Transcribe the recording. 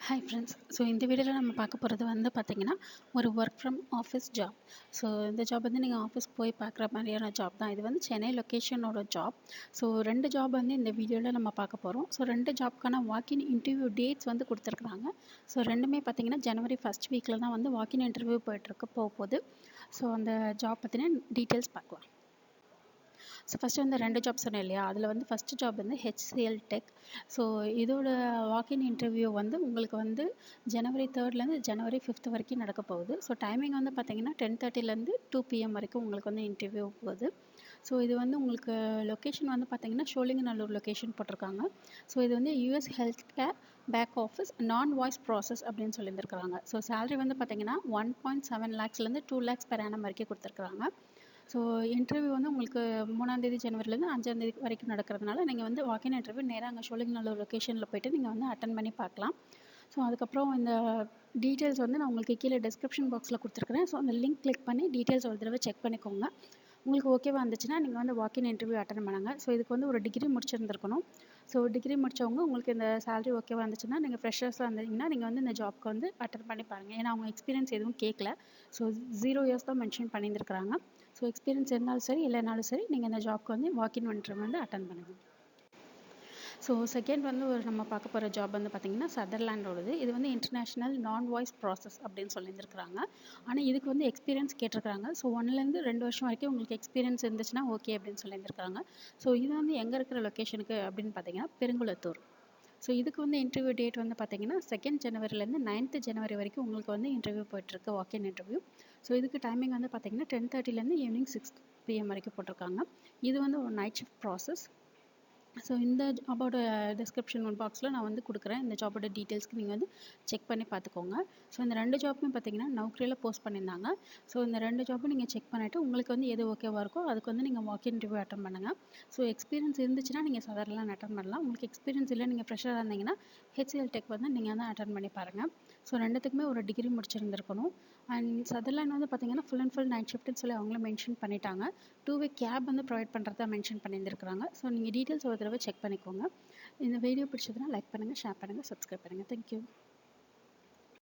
Hi friends. So இந்த வீடியோவில் நம்ம பார்க்க போகிறது வந்து பார்த்திங்கன்னா ஒரு work from office job. So இந்த ஜாப் வந்து நீங்கள் ஆஃபீஸ் போய் பார்க்குற மாதிரியான ஜாப் தான். இது வந்து சென்னை லொக்கேஷனோட ஜாப். ஸோ 2 ஜாப் வந்து இந்த வீடியோவில் நம்ம பார்க்க போகிறோம். ஸோ 2 ஜாப்க்கான வாக்கின் இன்டர்வியூ டேட்ஸ் வந்து கொடுத்துருக்குறாங்க. ஸோ ரெண்டுமே பார்த்திங்கன்னா ஜனவரி ஃபர்ஸ்ட் வீக்கில் தான் வந்து வாக்கின் இன்டர்வியூ போகுது. ஸோ அந்த ஜாப் பற்றின டீட்டெயில்ஸ் பார்க்கலாம். ஸோ ஃபஸ்ட்டு வந்து 2 ஜாப் சொன்னேன் இல்லையா, அதில் வந்து ஃபஸ்ட்டு ஜாப் வந்து HCL டெக். ஸோ இதோட வாக்கின் இன்டர்வியூ வந்து உங்களுக்கு வந்து ஜனவரி 3லேருந்து ஜனவரி 5 வரைக்கும் நடக்க போகுது. ஸோ டைமிங் வந்து பார்த்தீங்கன்னா 10:30லேருந்து 2 PM வரைக்கும் உங்களுக்கு வந்து இன்டர்வியூ போகுது. ஸோ இது வந்து உங்களுக்கு லொக்கேஷன் வந்து பார்த்தீங்கன்னா சோழிங்கநல்லூர் லொக்கேஷன் போட்டிருக்காங்க. ஸோ இது வந்து US health care back office non voice process அப்படின்னு சொல்லியிருந்துருக்காங்க. ஸோ சேலரி வந்து பார்த்தீங்கன்னா 1.7 lakhsலேருந்து 2 lakhs per annum வரைக்கும் கொடுத்துருக்குறாங்க. ஸோ இன்டர்வியூ வந்து உங்களுக்கு 3 ஜனவரிலேருந்து 5 வரைக்கும் நடக்கிறதுனால நீங்கள் வந்து வாக்கின் இன்டர்வியூ நேராக அங்கே சோழிங்கநல்லூர் லொக்கேஷனில் போய்ட்டு நீங்கள் வந்து அட்டன் பண்ணி பார்க்கலாம். ஸோ அதுக்கப்புறம் இந்த டீட்டெயில்ஸ் வந்து நான் உங்களுக்கு கீழே டிஸ்கிரிப்ஷன் பாக்ஸில் கொடுத்துருக்குறேன். ஸோ அந்த லிங்க் கிளிக் பண்ணி டீட்டெயில்ஸ் ஒரு தடவை செக் பண்ணிக்கோங்க. உங்களுக்கு ஓகேவா இருந்துச்சுன்னா நீங்கள் வந்து வாக்கின் இன்டர்வியூ அட்டன் பண்ணுங்க. ஸோ இதுக்கு வந்து ஒரு டிகிரி முடிச்சிருந்துருக்கணும். ஸோ டிகிரி முடித்தவங்க உங்களுக்கு இந்த சேலரி ஓகேவா இருந்துச்சுன்னா நீங்கள் ஃப்ரெஷர்ஸாக இருந்தீங்கன்னா நீங்கள் வந்து இந்த ஜாப்க்கு வந்து அட்டன் பண்ணி பாருங்கள். ஏன்னா அவங்க எக்ஸ்பீரியன்ஸ் எதுவும் கேட்கல. ஸோ 0 இயர்ஸ் தான் மென்ஷன் பண்ணியிருந்துருக்காங்க. ஸோ எக்ஸ்பீரியன்ஸ் இருந்தாலும் சரி இல்லைனாலும் சரி நீங்கள் இந்த ஜாப்க்கு வந்து வாக்கின் இன்டர்வியூ வந்து அட்டன் பண்ணுங்கள். ஸோ செகண்ட் வந்து நம்ம பார்க்க போகிற ஜாப் வந்து பார்த்திங்கன்னா சதர்லாண்டோடது. இது வந்து இன்டர்நேஷ்னல் நான் வாய்ஸ் ப்ராசஸ் அப்படின்னு சொல்லியிருந்துருக்காங்க. ஆனால் இதுக்கு வந்து எக்ஸ்பீரியன்ஸ் கேட்டிருக்காங்க. ஸோ 1லேருந்து 2 வருஷம் வரைக்கும் உங்களுக்கு எக்ஸ்பீரியன்ஸ் இருந்துச்சுன்னா ஓகே அப்படின்னு சொல்லியிருந்துருக்காங்க. ஸோ இது வந்து எங்கே இருக்கிற லொக்கேஷனுக்கு அப்படின்னு பார்த்தீங்கன்னா பெருங்குளத்தூர். ஸோ இதுக்கு வந்து இன்டர்வியூ டேட் வந்து பார்த்தீங்கன்னா 2 ஜனவரிலேருந்து 9 ஜனவரி வரைக்கும் உங்களுக்கு வந்து இன்டர்வியூ போயிட்டுருக்கு, வாக்கின் இன்டர்வியூ. ஸோ இதுக்கு டைமிங் வந்து பார்த்தீங்கன்னா 10:30லேருந்து ஈவினிங் 6 PM வரைக்கும் போட்டிருக்காங்க. இது வந்து ஒரு நைட் ஷிஃப்ட் ப்ராசஸ். ஸோ இந்த ஜாபோட டிஸ்கிரிப்ஷன் பாக்ஸில் நான் வந்து கொடுக்குறேன். இந்த ஜாபோட டீட்டெயில்ஸ்க்கு நீங்கள் வந்து செக் பண்ணி பார்த்துக்கோங்க. ஸோ இந்த 2 ஜாப்புமே பார்த்தீங்கன்னா நௌக்கரியில் போஸ்ட் பண்ணியிருந்தாங்க. ஸோ இந்த 2 ஜாப்பும் நீங்கள் செக் பண்ணிவிட்டு உங்களுக்கு வந்து எது ஓகேவாக இருக்கோ அதுக்கு வந்து நீங்கள் வாக்கின் இன்டர்வியூ அட்டன் பண்ணுங்கள். ஸோ எக்ஸ்பீரியன்ஸ் இருந்துச்சுன்னா நீங்கள் சதர்லாண்ட் அட்டன் பண்ணலாம். உங்களுக்கு எக்ஸ்பீரியன்ஸ் இல்லை, நீங்கள் ஃப்ரெஷராக இருந்தீங்கன்னா HCL டெக் வந்து நீங்கள் வந்து அட்டன் பண்ணி பாருங்கள். ஸோ ரெண்டுத்துக்குமே ஒரு டிகிரி முடிச்சிருந்துருக்கணும். அண்ட் சதர்லாண்ட் வந்து பார்த்தீங்கன்னா ஃபுல் அண்ட் ஃபுல் நைட் ஷிஃப்ட்னு சொல்லி அவங்களும் மென்ஷன் பண்ணிட்டாங்க. 2-வே கேப் வந்து ப்ரொவைட் பண்ணுறதா மென்ஷன் பண்ணியிருந்துருக்காங்க. ஸோ நீங்கள் டீட்டெயில்ஸ் ஒரு தடவை செக் பண்ணிக்கோங்க. இந்த வீடியோ பிடிச்சதுன்னா லைக் பண்ணுங்கள், ஷேர் பண்ணுங்கள், சப்ஸ்கிரைப் பண்ணுங்கள். தேங்க்யூ.